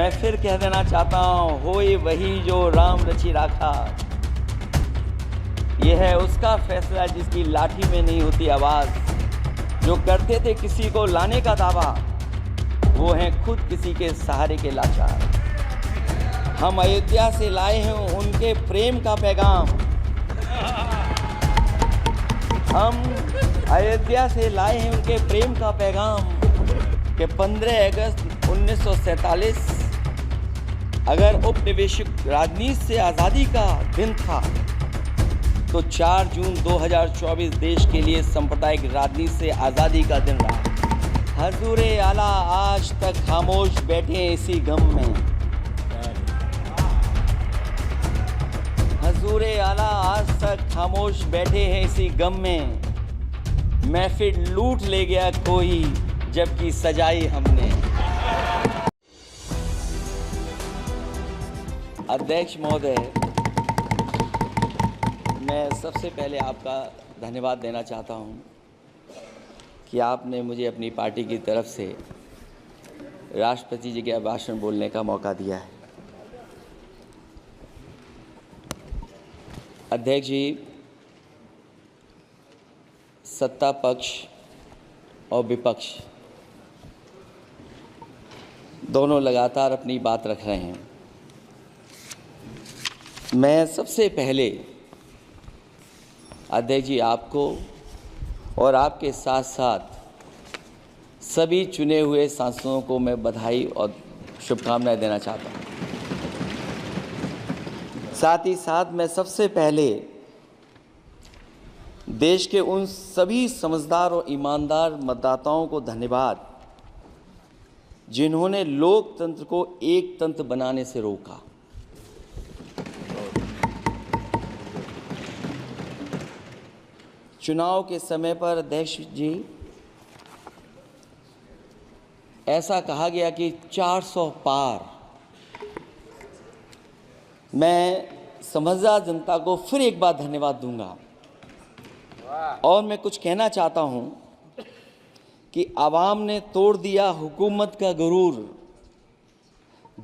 मैं फिर कह देना चाहता हूँ, होई वही जो राम रचि राखा। यह है उसका फैसला जिसकी लाठी में नहीं होती आवाज़। जो करते थे किसी को लाने का दावा, वो हैं खुद किसी के सहारे के लाचार। हम अयोध्या से लाए हैं उनके प्रेम का पैगाम। हम अयोध्या से लाए हैं उनके प्रेम का पैगाम कि 15 अगस्त 1947 अगर उपनिवेशिक राजनीति से आज़ादी का दिन था, तो 4 जून 2024 देश के लिए सांप्रदायिक राजनीति से आज़ादी का दिन रहा। हजूरे आला आज तक खामोश बैठे हैं इसी गम में। हजूरे आला आज तक खामोश बैठे हैं इसी गम में। महफिल लूट ले गया कोई, जबकि सजाई हमने। अध्यक्ष महोदय, मैं सबसे पहले आपका धन्यवाद देना चाहता हूं कि आपने मुझे अपनी पार्टी की तरफ से राष्ट्रपति जी के भाषण बोलने का मौका दिया है। अध्यक्ष जी, सत्ता पक्ष और विपक्ष दोनों लगातार अपनी बात रख रहे हैं। मैं सबसे पहले अध्यक्ष जी आपको और आपके साथ साथ सभी चुने हुए सांसदों को मैं बधाई और शुभकामनाएं देना चाहता हूं। साथ ही साथ मैं सबसे पहले देश के उन सभी समझदार और ईमानदार मतदाताओं को धन्यवाद, जिन्होंने लोकतंत्र को एक तंत्र बनाने से रोका। चुनाव के समय पर अध्यक्ष जी ऐसा कहा गया कि 400 पार। मैं समझदार जनता को फिर एक बार धन्यवाद दूंगा और मैं कुछ कहना चाहता हूं कि आवाम ने तोड़ दिया हुकूमत का गुरूर।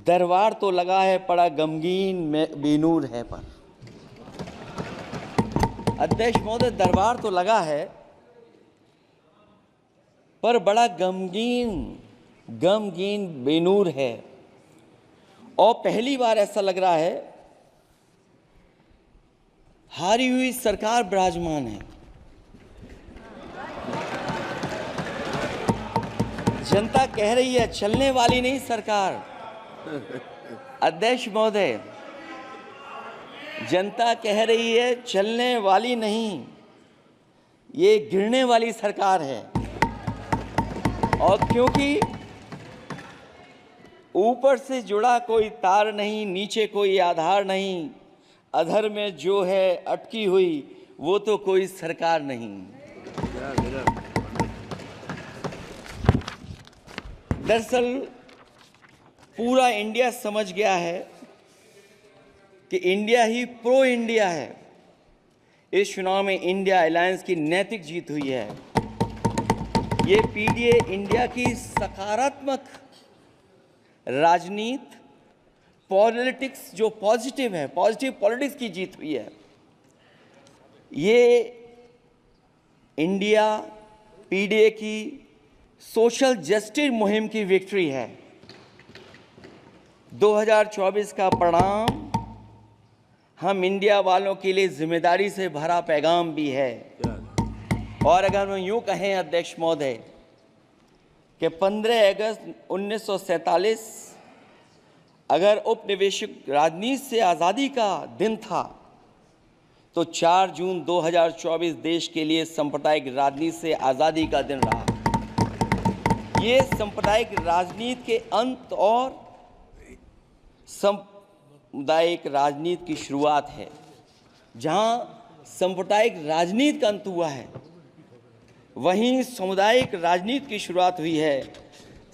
दरबार तो लगा है पड़ा गमगीन में बेनूर है पर। अध्यक्ष महोदय, दरबार तो लगा है पर बड़ा गमगीन बेनूर है। और पहली बार ऐसा लग रहा है हारी हुई सरकार विराजमान है। जनता कह रही है चलने वाली नहीं सरकार। अध्यक्ष महोदय, जनता कह रही है चलने वाली नहीं, ये गिरने वाली सरकार है। और क्योंकि ऊपर से जुड़ा कोई तार नहीं, नीचे कोई आधार नहीं, अधर में जो है अटकी हुई वो तो कोई सरकार नहीं। दरअसल पूरा इंडिया समझ गया है कि इंडिया ही प्रो इंडिया है। इस चुनाव में इंडिया अलायंस की नैतिक जीत हुई है। ये पीडीए इंडिया की सकारात्मक राजनीति, पॉलिटिक्स जो पॉजिटिव है, पॉजिटिव पॉलिटिक्स की जीत हुई है। ये इंडिया पीडीए की सोशल जस्टिस मुहिम की विक्ट्री है। 2024 का परिणाम हम इंडिया वालों के लिए जिम्मेदारी से भरा पैगाम भी है। और अगर हम यूँ कहें अध्यक्ष महोदय कि 15 अगस्त 1947 अगर उपनिवेशिक राजनीति से आज़ादी का दिन था, तो 4 जून 2024 देश के लिए सांप्रदायिक राजनीति से आज़ादी का दिन रहा। ये सांप्रदायिक राजनीति के अंत और सामुदायिक राजनीति की शुरुआत है। जहां सांप्रदायिक राजनीति का अंत हुआ है, वहीं सामुदायिक राजनीति की शुरुआत हुई है।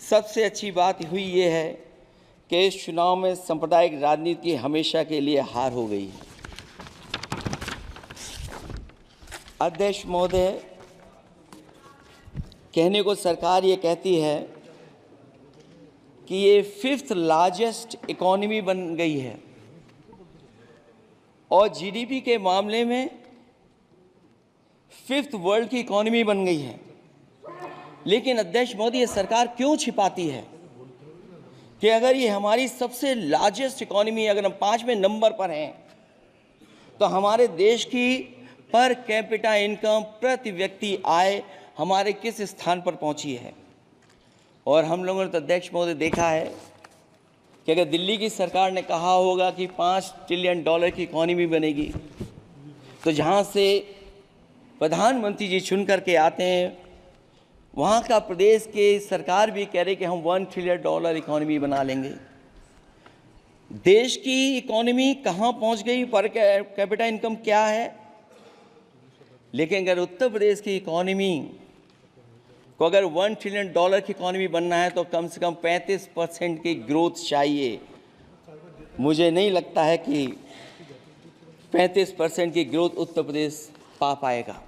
सबसे अच्छी बात हुई ये है कि इस चुनाव में सांप्रदायिक राजनीति हमेशा के लिए हार हो गई है। अध्यक्ष महोदय, कहने को सरकार ये कहती है कि ये 5th लार्जेस्ट इकोनॉमी बन गई है और जीडीपी के मामले में 5th वर्ल्ड की इकोनॉमी बन गई है। लेकिन अध्यक्ष मोदी, ये सरकार क्यों छिपाती है कि अगर ये हमारी सबसे लार्जेस्ट इकोनॉमी, अगर हम 5वें नंबर पर हैं, तो हमारे देश की पर कैपिटा इनकम, प्रति व्यक्ति आय हमारे किस स्थान पर पहुंची है। और हम लोगों ने तो अध्यक्ष महोदय देखा है कि अगर दिल्ली की सरकार ने कहा होगा कि $5 ट्रिलियन की इकोनॉमी बनेगी, तो जहां से प्रधानमंत्री जी चुन करके आते हैं, वहाँ का प्रदेश के सरकार भी कह रही कि हम $1 ट्रिलियन इकोनॉमी बना लेंगे। देश की इकोनॉमी कहाँ पहुँच गई, पर कैपिटा इनकम क्या है। लेकिन अगर उत्तर प्रदेश की इकोनॉमी को अगर $1 ट्रिलियन की इकोनॉमी बनना है तो कम से कम 35% की ग्रोथ चाहिए। मुझे नहीं लगता है कि 35% की ग्रोथ उत्तर प्रदेश पा पाएगा।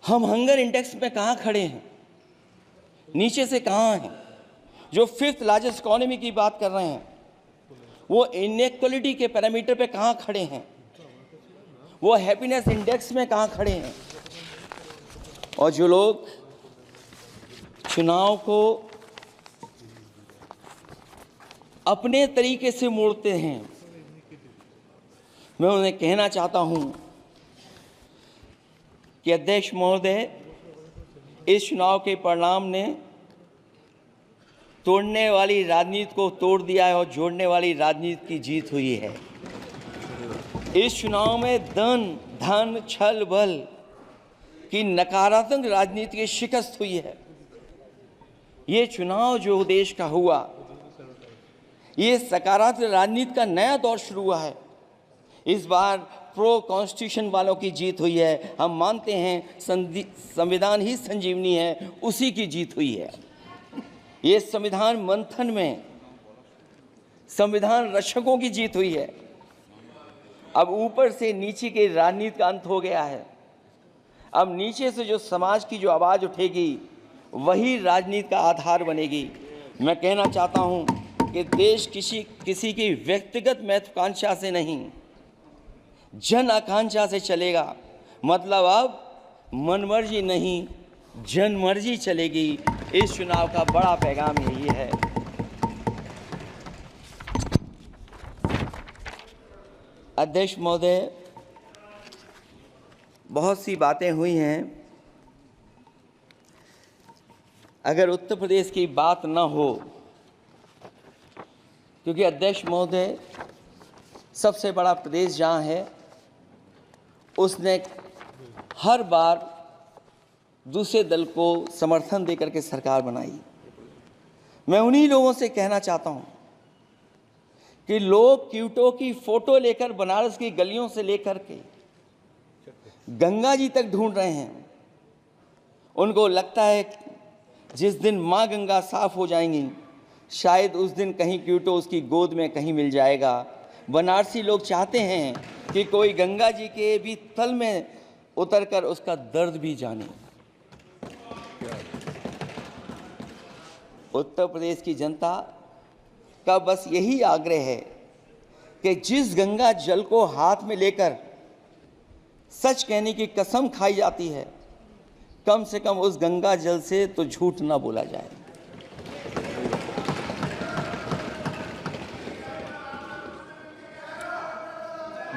हम हंगर इंडेक्स में कहाँ खड़े हैं, नीचे से कहाँ हैं। जो 5th लार्जेस्ट इकोनॉमी की बात कर रहे हैं, वो इनइक्वालिटी के पैरामीटर पे कहाँ खड़े हैं, वो हैप्पीनेस इंडेक्स में कहाँ खड़े हैं। और जो लोग चुनाव को अपने तरीके से मोड़ते हैं, मैं उन्हें कहना चाहता हूं कि अध्यक्ष महोदय, इस चुनाव के परिणाम ने तोड़ने वाली राजनीति को तोड़ दिया है और जोड़ने वाली राजनीति की जीत हुई है। इस चुनाव में धन छल बल की नकारात्मक राजनीति की शिकस्त हुई है। ये चुनाव जो देश का हुआ, ये सकारात्मक राजनीति का नया दौर शुरू हुआ है। इस बार प्रो कॉन्स्टिट्यूशन वालों की जीत हुई है। हम मानते हैं संविधान ही संजीवनी है, उसी की जीत हुई है। ये संविधान मंथन में संविधान रक्षकों की जीत हुई है। अब ऊपर से नीचे की राजनीति का अंत हो गया है। अब नीचे से जो समाज की जो आवाज़ उठेगी, वही राजनीति का आधार बनेगी। मैं कहना चाहता हूं कि देश किसी की व्यक्तिगत महत्वाकांक्षा से नहीं, जन आकांक्षा से चलेगा। मतलब अब मनमर्जी नहीं, जनमर्जी चलेगी। इस चुनाव का बड़ा पैगाम यही है। अध्यक्ष महोदय, बहुत सी बातें हुई हैं। अगर उत्तर प्रदेश की बात न हो, क्योंकि अध्यक्ष महोदय सबसे बड़ा प्रदेश जहाँ है, उसने हर बार दूसरे दल को समर्थन देकर के सरकार बनाई। मैं उन्हीं लोगों से कहना चाहता हूँ कि लोग क्यूटो की फोटो लेकर बनारस की गलियों से लेकर के गंगा जी तक ढूंढ रहे हैं। उनको लगता है जिस दिन माँ गंगा साफ हो जाएंगी, शायद उस दिन कहीं क्यूटो उसकी गोद में कहीं मिल जाएगा। बनारसी लोग चाहते हैं कि कोई गंगा जी के भी तल में उतरकर उसका दर्द भी जाने। उत्तर प्रदेश की जनता का बस यही आग्रह है कि जिस गंगा जल को हाथ में लेकर सच कहने की कसम खाई जाती है, कम से कम उस गंगा जल से तो झूठ ना बोला जाए।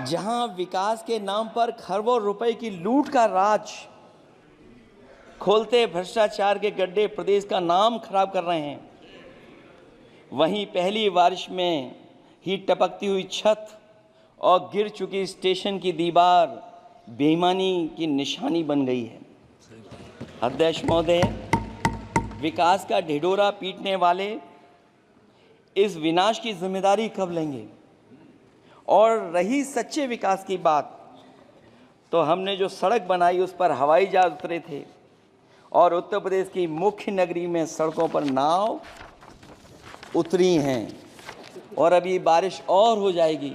जहां विकास के नाम पर खरबों रुपए की लूट का राज खोलते भ्रष्टाचार के गड्ढे प्रदेश का नाम खराब कर रहे हैं, वहीं पहली बारिश में ही टपकती हुई छत और गिर चुकी स्टेशन की दीवार बेईमानी की निशानी बन गई है। अध्यक्ष महोदय, विकास का ढिढोरा पीटने वाले इस विनाश की जिम्मेदारी कब लेंगे? और रही सच्चे विकास की बात, तो हमने जो सड़क बनाई उस पर हवाई जहाज उतरे थे और उत्तर प्रदेश की मुख्य नगरी में सड़कों पर नाव उतरी हैं। और अभी बारिश और हो जाएगी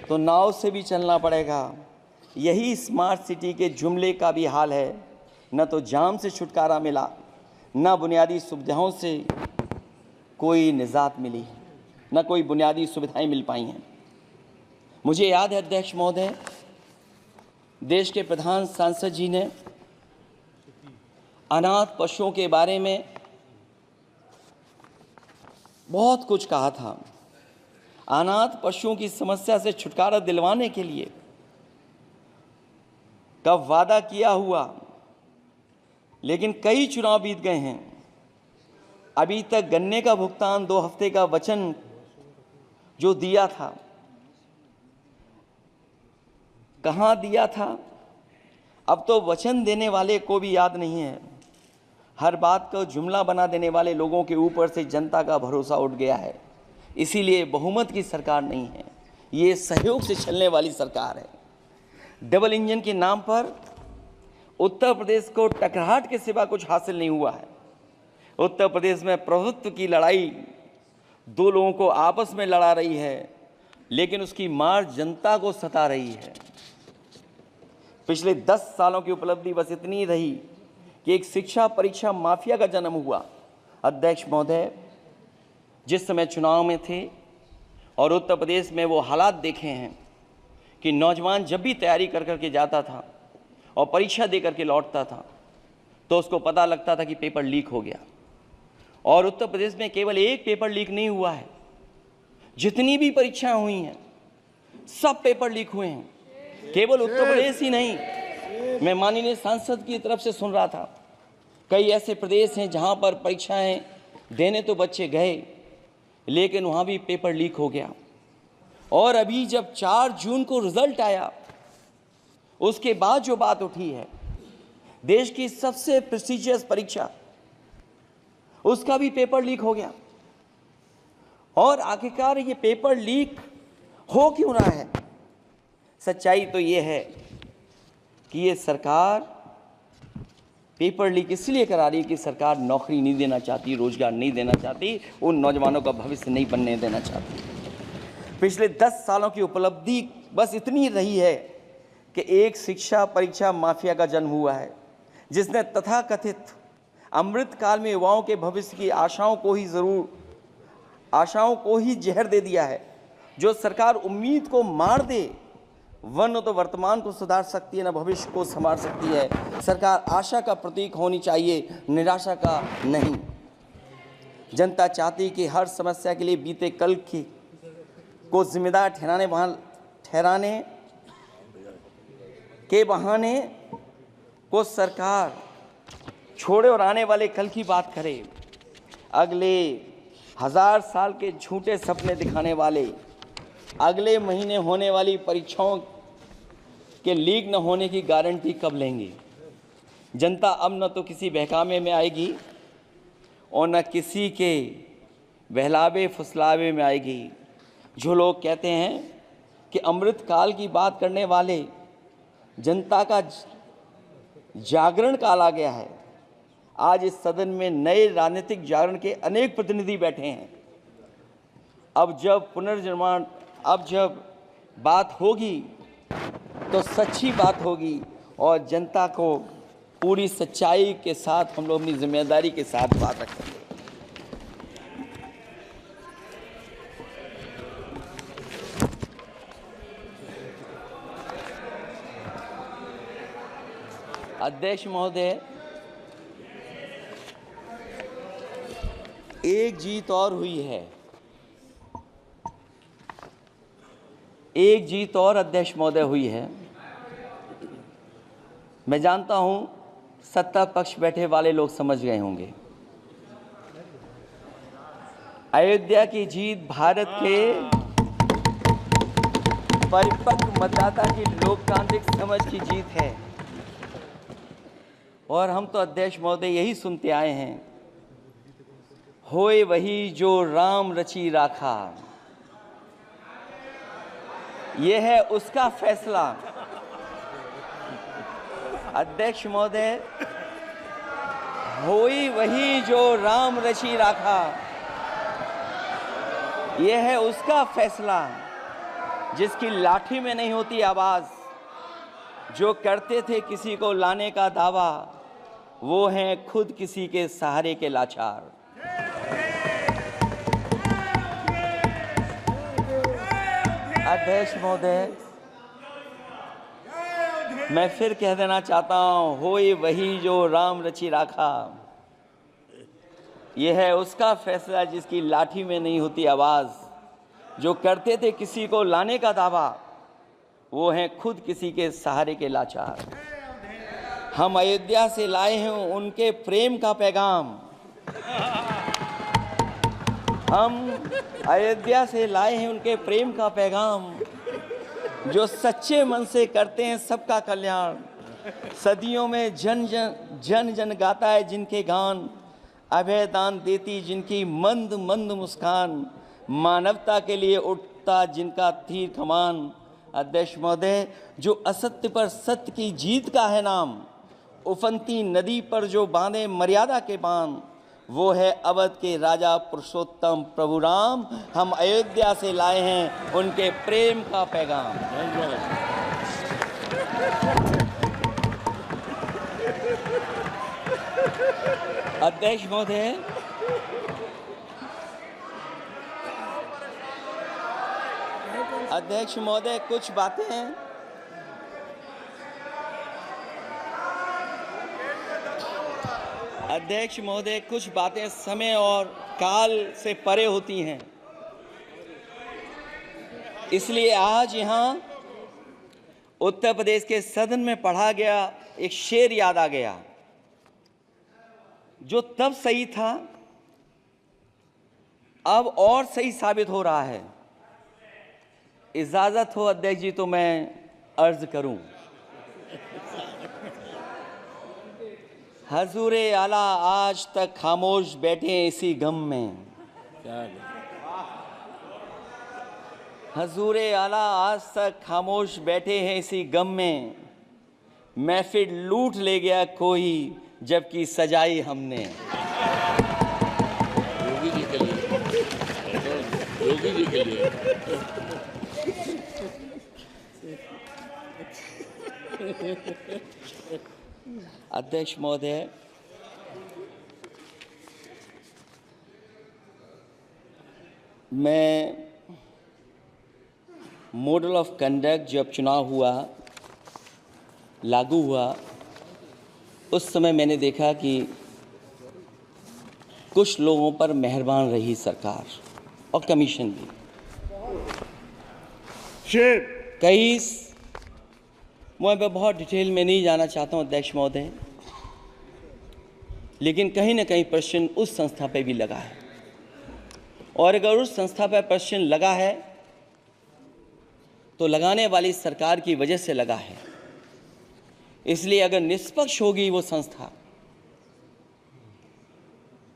तो नाव से भी चलना पड़ेगा। यही स्मार्ट सिटी के जुमले का भी हाल है। न तो जाम से छुटकारा मिला, ना बुनियादी सुविधाओं से कोई निजात मिली है, ना कोई बुनियादी सुविधाएं मिल पाई हैं। मुझे याद है अध्यक्ष महोदय, देश के प्रधान सांसद जी ने अनाथ पशुओं के बारे में बहुत कुछ कहा था। अनाथ पशुओं की समस्या से छुटकारा दिलवाने के लिए का वादा किया हुआ, लेकिन कई चुनाव बीत गए हैं, अभी तक गन्ने का भुगतान 2 हफ्ते का वचन जो दिया था, कहां दिया था? अब तो वचन देने वाले को भी याद नहीं है। हर बात को जुमला बना देने वाले लोगों के ऊपर से जनता का भरोसा उठ गया है। इसीलिए बहुमत की सरकार नहीं है, ये सहयोग से चलने वाली सरकार है। डबल इंजन के नाम पर उत्तर प्रदेश को टकराहट के सिवा कुछ हासिल नहीं हुआ है। उत्तर प्रदेश में प्रभुत्व की लड़ाई 2 लोगों को आपस में लड़ा रही है, लेकिन उसकी मार जनता को सता रही है। पिछले 10 सालों की उपलब्धि बस इतनी रही कि एक शिक्षा परीक्षा माफिया का जन्म हुआ। अध्यक्ष महोदय, जिस समय चुनाव में थे और उत्तर प्रदेश में वो हालात देखे हैं कि नौजवान जब भी तैयारी कर करके जाता था और परीक्षा दे करके लौटता था तो उसको पता लगता था कि पेपर लीक हो गया। और उत्तर प्रदेश में केवल एक पेपर लीक नहीं हुआ है, जितनी भी परीक्षाएं हुई हैं सब पेपर लीक हुए हैं। केवल उत्तर प्रदेश ही नहीं, मैं माननीय सांसद की तरफ से सुन रहा था, कई ऐसे प्रदेश हैं जहां पर परीक्षाएं देने तो बच्चे गए, लेकिन वहां भी पेपर लीक हो गया। और अभी जब 4 जून को रिजल्ट आया, उसके बाद जो बात उठी है, देश की सबसे प्रेस्टिजियस परीक्षा, उसका भी पेपर लीक हो गया। और आखिरकार ये पेपर लीक हो क्यों रहा है? सच्चाई तो ये है कि ये सरकार पेपर लीक इसलिए करा रही है कि सरकार नौकरी नहीं देना चाहती, रोजगार नहीं देना चाहती, उन नौजवानों का भविष्य नहीं बनने देना चाहती। पिछले 10 सालों की उपलब्धि बस इतनी रही है कि एक शिक्षा परीक्षा माफिया का जन्म हुआ है, जिसने तथाकथित अमृतकाल में युवाओं के भविष्य की आशाओं को ही जहर दे दिया है। जो सरकार उम्मीद को मार दे, वह न तो वर्तमान को सुधार सकती है, न भविष्य को संवार सकती है। सरकार आशा का प्रतीक होनी चाहिए, निराशा का नहीं। जनता चाहती कि हर समस्या के लिए बीते कल की को जिम्मेदार ठहराने के बहाने को सरकार छोड़े और आने वाले कल की बात करे। अगले 1000 साल के झूठे सपने दिखाने वाले अगले महीने होने वाली परीक्षाओं के लीक न होने की गारंटी कब लेंगे? जनता अब न तो किसी बहकावे में आएगी और न किसी के बहलावे फुसलावे में आएगी। जो लोग कहते हैं कि अमृत काल की बात करने वाले जनता का जागरण काल आ गया है। आज इस सदन में नए राजनीतिक जागरण के अनेक प्रतिनिधि बैठे हैं। अब जब बात होगी तो सच्ची बात होगी और जनता को पूरी सच्चाई के साथ हम लोग अपनी जिम्मेदारी के साथ बात रखेंगे। अध्यक्ष महोदय, एक जीत और हुई है, एक जीत और अध्यक्ष महोदय हुई है। मैं जानता हूं सत्ता पक्ष बैठे वाले लोग समझ गए होंगे। अयोध्या की जीत भारत के परिपक्व मतदाता की लोकतांत्रिक समझ की जीत है। और हम तो अध्यक्ष महोदय यही सुनते आए हैं, होए वही जो राम रची राखा, यह है उसका फैसला। अध्यक्ष महोदय, होई वही जो राम रची राखा, यह है उसका फैसला। जिसकी लाठी में नहीं होती आवाज, जो करते थे किसी को लाने का दावा, वो हैं खुद किसी के सहारे के लाचार। अध्यक्ष महोदय, मैं फिर कह देना चाहता हूं, होए वही जो राम रचि राखा। यह है उसका फैसला जिसकी लाठी में नहीं होती आवाज। जो करते थे किसी को लाने का दावा, वो हैं खुद किसी के सहारे के लाचार। हम अयोध्या से लाए हैं उनके प्रेम का पैगाम। हम अयोध्या से लाए हैं उनके प्रेम का पैगाम, जो सच्चे मन से करते हैं सबका कल्याण। सदियों में जन जन गाता है जिनके गान, अभय दान देती जिनकी मंद मंद मुस्कान, मानवता के लिए उठता जिनका तीर कमान। अध्यक्ष महोदय, जो असत्य पर सत्य की जीत का है नाम, उफनती नदी पर जो बांधे मर्यादा के बांध, वो है अवध के राजा पुरुषोत्तम प्रभु राम। हम अयोध्या से लाए हैं उनके प्रेम का पैगाम। अध्यक्ष महोदय, अध्यक्ष महोदय, कुछ बातें हैं। अध्यक्ष महोदय, कुछ बातें समय और काल से परे होती हैं, इसलिए आज यहाँ उत्तर प्रदेश के सदन में पढ़ा गया एक शेर याद आ गया, जो तब सही था अब और सही साबित हो रहा है। इजाजत हो अध्यक्ष जी तो मैं अर्ज करूं। हजूरे आला आज तक खामोश बैठे इसी गम में। हजूरे आला आज तक खामोश बैठे हैं इसी गम में। महफिल लूट ले गया कोई जबकि सजाई हमने। योगी जी के लिए, योगी जी के लिए। अध्यक्ष महोदय, मैं मॉडल ऑफ कंडक्ट जब चुनाव हुआ, लागू हुआ, उस समय मैंने देखा कि कुछ लोगों पर मेहरबान रही सरकार और कमीशन भी। कई, मैं बहुत डिटेल में नहीं जाना चाहता हूं अध्यक्ष महोदय, लेकिन कहीं ना कहीं प्रश्न उस संस्था पे भी लगा है, और अगर उस संस्था पर प्रश्न लगा है तो लगाने वाली सरकार की वजह से लगा है। इसलिए अगर निष्पक्ष होगी वो संस्था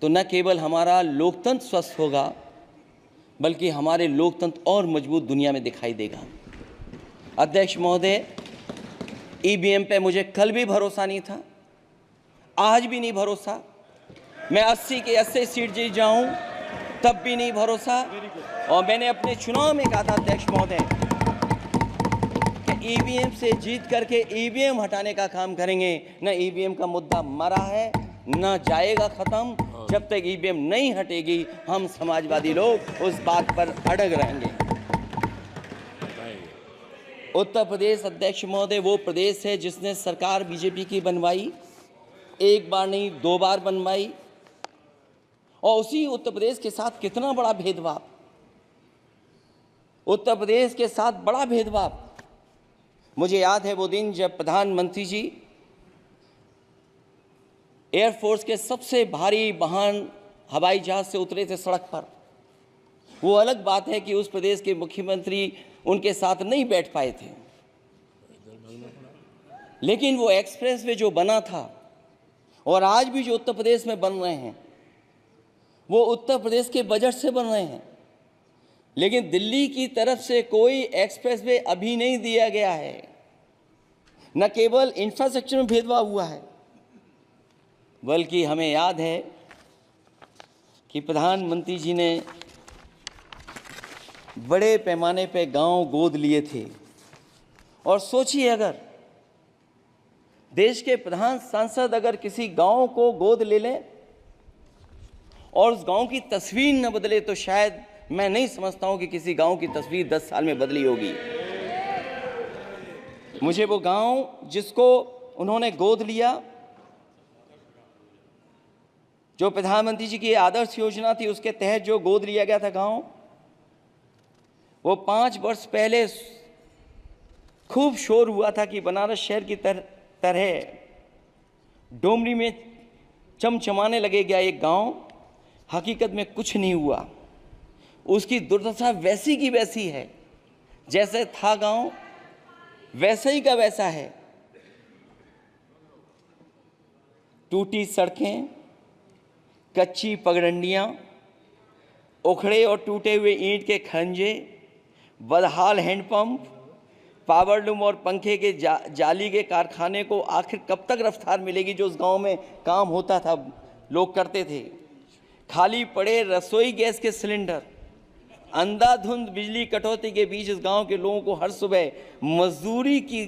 तो न केवल हमारा लोकतंत्र स्वस्थ होगा, बल्कि हमारे लोकतंत्र और मजबूत दुनिया में दिखाई देगा। अध्यक्ष महोदय, ईवीएम पे मुझे कल भी भरोसा नहीं था, आज भी नहीं भरोसा। मैं 80 के 80 सीट जीत जाऊं तब भी नहीं भरोसा। और मैंने अपने चुनाव में कहा था अध्यक्ष महोदय कि ईवीएम से जीत करके ईवीएम हटाने का काम करेंगे। न ईवीएम का मुद्दा मरा है, न जाएगा खत्म। जब तक ईवीएम नहीं हटेगी हम समाजवादी लोग उस बात पर अड़ग रहेंगे। उत्तर प्रदेश अध्यक्ष महोदय वो प्रदेश है जिसने सरकार बीजेपी की बनवाई, एक बार नहीं 2 बार बनवाई, और उसी उत्तर प्रदेश के साथ कितना बड़ा भेदभाव, उत्तर प्रदेश के साथ बड़ा भेदभाव। मुझे याद है वो दिन जब प्रधानमंत्री जी एयरफोर्स के सबसे भारी वाहन हवाई जहाज से उतरे थे सड़क पर। वो अलग बात है कि उस प्रदेश के मुख्यमंत्री उनके साथ नहीं बैठ पाए थे, लेकिन वो एक्सप्रेस वे जो बना था और आज भी जो उत्तर प्रदेश में बन रहे हैं वो उत्तर प्रदेश के बजट से बन रहे हैं। लेकिन दिल्ली की तरफ से कोई एक्सप्रेस वे अभी नहीं दिया गया है। न केवल इंफ्रास्ट्रक्चर में भेदभाव हुआ है, बल्कि हमें याद है कि प्रधानमंत्री जी ने बड़े पैमाने पे गांव गोद लिए थे। और सोचिए अगर देश के प्रधान सांसद अगर किसी गांव को गोद ले लें और उस गांव की तस्वीर न बदले तो शायद मैं नहीं समझता हूं कि किसी गांव की तस्वीर 10 साल में बदली होगी। मुझे वो गांव जिसको उन्होंने गोद लिया, जो प्रधानमंत्री जी की आदर्श योजना थी उसके तहत जो गोद लिया गया था गांव, वो 5 वर्ष पहले खूब शोर हुआ था कि बनारस शहर की तरह डोमरी में चमचमाने लगेगा एक गांव। हकीकत में कुछ नहीं हुआ। उसकी दुर्दशा वैसी की वैसी है, जैसे था गांव वैसे ही का वैसा है। टूटी सड़कें, कच्ची पगडंडियां, उखड़े और टूटे हुए ईंट के खंजे, बदहाल हैंडपंप, पावरलूम और पंखे के जाली के कारखाने को आखिर कब तक रफ्तार मिलेगी जो उस गांव में काम होता था, लोग करते थे। खाली पड़े रसोई गैस के सिलेंडर, अंधाधुंध बिजली कटौती के बीच इस गांव के लोगों को हर सुबह मजदूरी की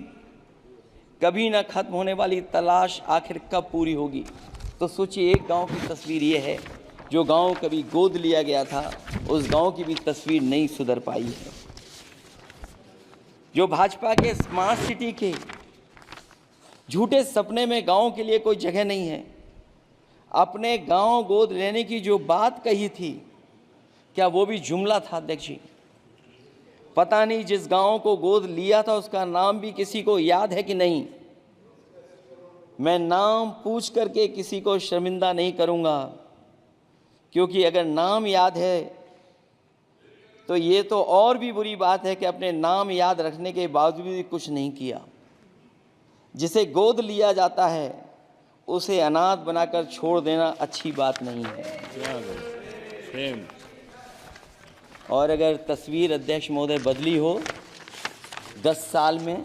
कभी ना खत्म होने वाली तलाश आखिर कब पूरी होगी। तो सोचिए, एक गांव की तस्वीर ये है। जो गांव कभी गोद लिया गया था उस गांव की भी तस्वीर नहीं सुधर पाई है। जो भाजपा के स्मार्ट सिटी के झूठे सपने में गांव के लिए कोई जगह नहीं है। अपने गांव गोद लेने की जो बात कही थी, क्या वो भी जुमला था अध्यक्ष जी? पता नहीं जिस गांव को गोद लिया था उसका नाम भी किसी को याद है कि नहीं। मैं नाम पूछ करके किसी को शर्मिंदा नहीं करूंगा, क्योंकि अगर नाम याद है तो ये तो और भी बुरी बात है कि अपने नाम याद रखने के बावजूद भी कुछ नहीं किया। जिसे गोद लिया जाता है उसे अनाथ बनाकर छोड़ देना अच्छी बात नहीं है। और अगर तस्वीर अध्यक्ष महोदय बदली हो 10 साल में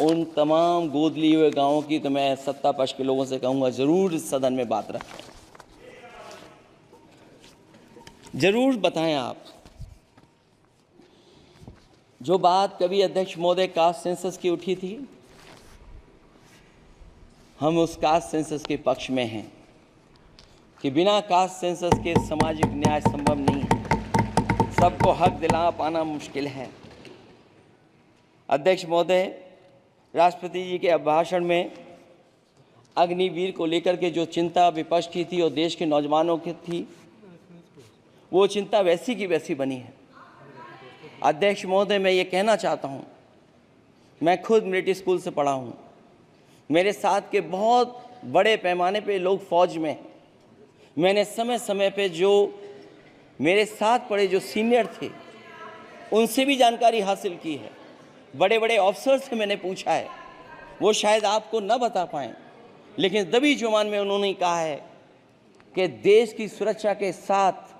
उन तमाम गोद लिए हुए गांवों की, तो मैं सत्ता पक्ष के लोगों से कहूंगा जरूर इस सदन में बात रखें, जरूर बताएं आप। जो बात कभी अध्यक्ष महोदय कास्ट सेंसस की उठी थी, हम उस कास्ट सेंसस के पक्ष में हैं कि बिना कास्ट सेंसस के सामाजिक न्याय संभव नहीं है। सबको हक दिला पाना मुश्किल है। अध्यक्ष महोदय, राष्ट्रपति जी के अभिभाषण में अग्निवीर को लेकर के जो चिंता विपक्ष की थी और देश के नौजवानों की थी, वो चिंता वैसी की वैसी बनी है। अध्यक्ष महोदय, मैं ये कहना चाहता हूँ, मैं खुद मिलिट्री स्कूल से पढ़ा हूँ। मेरे साथ के बहुत बड़े पैमाने पे लोग फौज में। मैंने समय समय पे जो मेरे साथ पढ़े जो सीनियर थे उनसे भी जानकारी हासिल की है। बड़े बड़े ऑफिसर से मैंने पूछा है, वो शायद आपको न बता पाएँ, लेकिन दबी जुबान में उन्होंने कहा है कि देश की सुरक्षा के साथ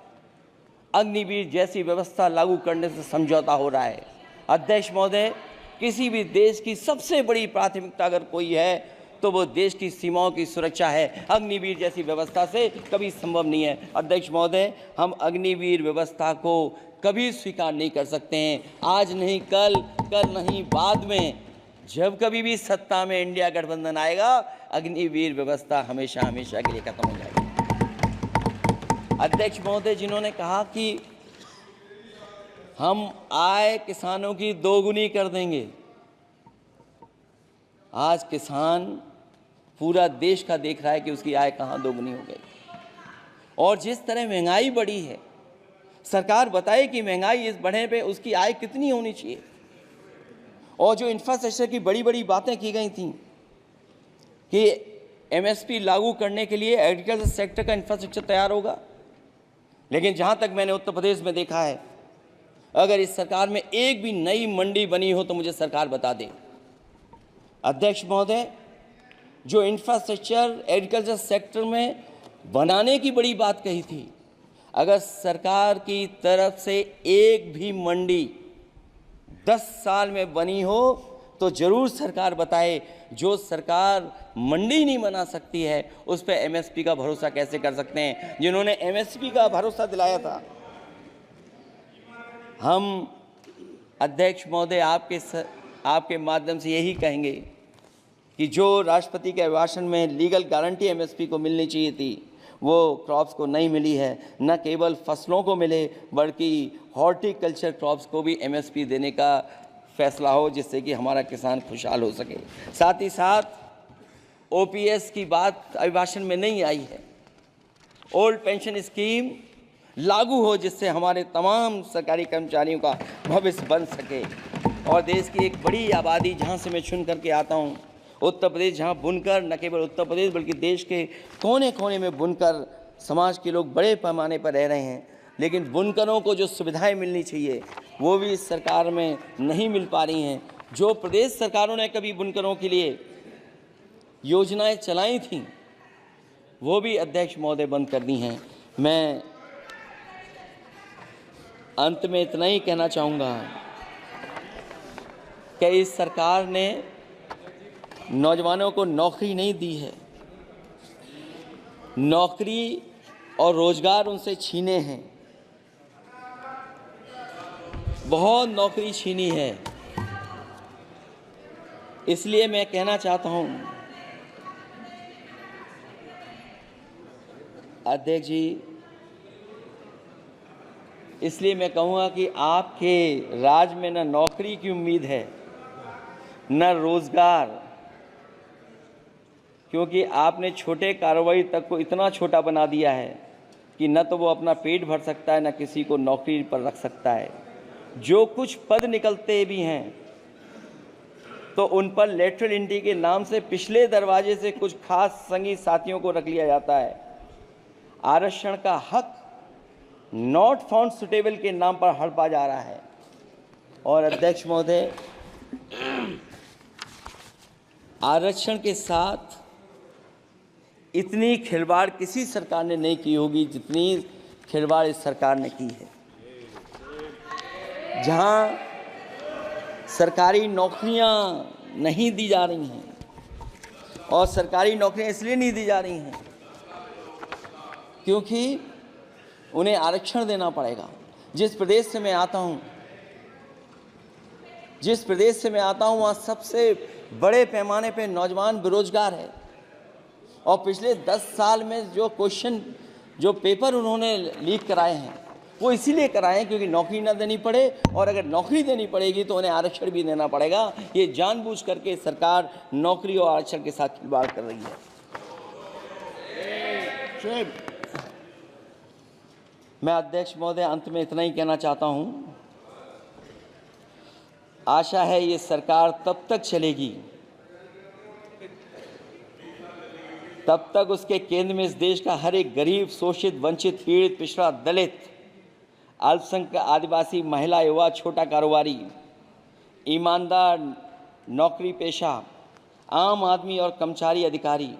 अग्निवीर जैसी व्यवस्था लागू करने से समझौता हो रहा है। अध्यक्ष महोदय, किसी भी देश की सबसे बड़ी प्राथमिकता अगर कोई है तो वो देश की सीमाओं की सुरक्षा है। अग्निवीर जैसी व्यवस्था से कभी संभव नहीं है। अध्यक्ष महोदय, हम अग्निवीर व्यवस्था को कभी स्वीकार नहीं कर सकते हैं। आज नहीं कल, कल नहीं बाद में, जब कभी भी सत्ता में इंडिया गठबंधन आएगा, अग्निवीर व्यवस्था हमेशा हमेशा के लिए खत्म हो जाएगी। अध्यक्ष महोदय, जिन्होंने कहा कि हम आय किसानों की दोगुनी कर देंगे, आज किसान पूरा देश का देख रहा है कि उसकी आय कहाँ दोगुनी हो गई। और जिस तरह महंगाई बढ़ी है, सरकार बताए कि महंगाई इस बढ़ने पे उसकी आय कितनी होनी चाहिए। और जो इंफ्रास्ट्रक्चर की बड़ी बड़ी बातें की गई थी कि एमएसपी लागू करने के लिए एग्रीकल्चर सेक्टर का इंफ्रास्ट्रक्चर तैयार होगा, लेकिन जहाँ तक मैंने उत्तर प्रदेश में देखा है, अगर इस सरकार में एक भी नई मंडी बनी हो तो मुझे सरकार बता दे। अध्यक्ष महोदय, जो इंफ्रास्ट्रक्चर एग्रीकल्चर सेक्टर में बनाने की बड़ी बात कही थी, अगर सरकार की तरफ से एक भी मंडी 10 साल में बनी हो तो जरूर सरकार बताए। जो सरकार मंडी नहीं बना सकती है उस पर एमएसपी का भरोसा कैसे कर सकते हैं? जिन्होंने एमएसपी का भरोसा दिलाया था। हम अध्यक्ष महोदय आपके माध्यम से यही कहेंगे कि जो राष्ट्रपति के अभिभाषण में लीगल गारंटी एमएसपी को मिलनी चाहिए थी वो क्रॉप्स को नहीं मिली है। न केवल फसलों को मिले बल्कि हॉर्टिकल्चर क्रॉप्स को भी एमएसपी देने का फैसला हो, जिससे कि हमारा किसान खुशहाल हो सके। साथ ही साथ ओपीएस की बात अभिभाषण में नहीं आई है। ओल्ड पेंशन स्कीम लागू हो, जिससे हमारे तमाम सरकारी कर्मचारियों का भविष्य बन सके। और देश की एक बड़ी आबादी, जहाँ से मैं चुन करके आता हूँ, उत्तर प्रदेश, जहाँ बुनकर, न केवल उत्तर प्रदेश बल्कि देश के कोने कोने में बुनकर समाज के लोग बड़े पैमाने पर रह रहे हैं, लेकिन बुनकरों को जो सुविधाएं मिलनी चाहिए वो भी इस सरकार में नहीं मिल पा रही हैं। जो प्रदेश सरकारों ने कभी बुनकरों के लिए योजनाएं चलाई थीं वो भी अध्यक्ष महोदय बंद कर दी हैं। मैं अंत में इतना ही कहना चाहूँगा कि इस सरकार ने नौजवानों को नौकरी नहीं दी है, नौकरी और रोजगार उनसे छीने हैं, बहुत नौकरी छीनी है। इसलिए मैं कहना चाहता हूं अध्यक्ष जी, इसलिए मैं कहूँगा कि आपके राज में न नौकरी की उम्मीद है न रोजगार, क्योंकि आपने छोटे कारोबारी तक को इतना छोटा बना दिया है कि न तो वो अपना पेट भर सकता है न किसी को नौकरी पर रख सकता है। जो कुछ पद निकलते भी हैं तो उन पर लेटरल एंट्री के नाम से पिछले दरवाजे से कुछ खास संगी साथियों को रख लिया जाता है। आरक्षण का हक नॉट फाउंड सुटेबल के नाम पर हड़पा जा रहा है। और अध्यक्ष महोदय, आरक्षण के साथ इतनी खिलवाड़ किसी सरकार ने नहीं की होगी जितनी खिलवाड़ इस सरकार ने की है। जहां सरकारी नौकरियां नहीं दी जा रही हैं, और सरकारी नौकरियां इसलिए नहीं दी जा रही हैं क्योंकि उन्हें आरक्षण देना पड़ेगा। जिस प्रदेश से मैं आता हूं वहाँ सबसे बड़े पैमाने पे नौजवान बेरोजगार है। और पिछले 10 साल में जो क्वेश्चन, जो पेपर उन्होंने लीक कराए हैं वो इसीलिए कराए हैं क्योंकि नौकरी ना देनी पड़े, और अगर नौकरी देनी पड़ेगी तो उन्हें आरक्षण भी देना पड़ेगा। ये जानबूझ करके सरकार नौकरी और आरक्षण के साथ खिलवाड़ कर रही है। मैं अध्यक्ष महोदय अंत में इतना ही कहना चाहता हूं, आशा है ये सरकार तब तक चलेगी तब तक उसके केंद्र में इस देश का हर एक गरीब, शोषित, वंचित, पीड़ित, पिछड़ा, दलित, अल्पसंख्यक, आदिवासी, महिला, युवा, छोटा कारोबारी, ईमानदार, नौकरी पेशा, आम आदमी और कर्मचारी, अधिकारी,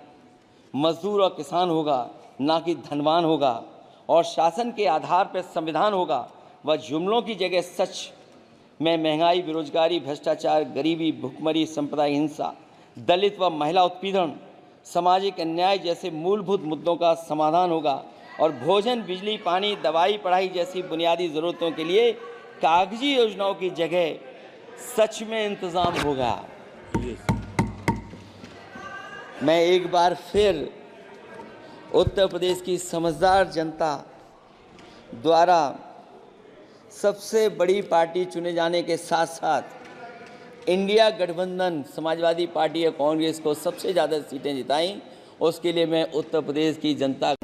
मजदूर और किसान होगा, ना कि धनवान होगा। और शासन के आधार पर संविधान होगा। वह जुमलों की जगह सच में महंगाई, बेरोजगारी, भ्रष्टाचार, गरीबी, भुखमरी, सांप्रदायिक हिंसा, दलित व महिला उत्पीड़न, सामाजिक अन्याय जैसे मूलभूत मुद्दों का समाधान होगा। और भोजन, बिजली, पानी, दवाई, पढ़ाई जैसी बुनियादी ज़रूरतों के लिए कागजी योजनाओं की जगह सच में इंतज़ाम होगा। मैं एक बार फिर उत्तर प्रदेश की समझदार जनता द्वारा सबसे बड़ी पार्टी चुने जाने के साथ साथ इंडिया गठबंधन समाजवादी पार्टी और कांग्रेस को सबसे ज़्यादा सीटें जिताई, उसके लिए मैं उत्तर प्रदेश की जनता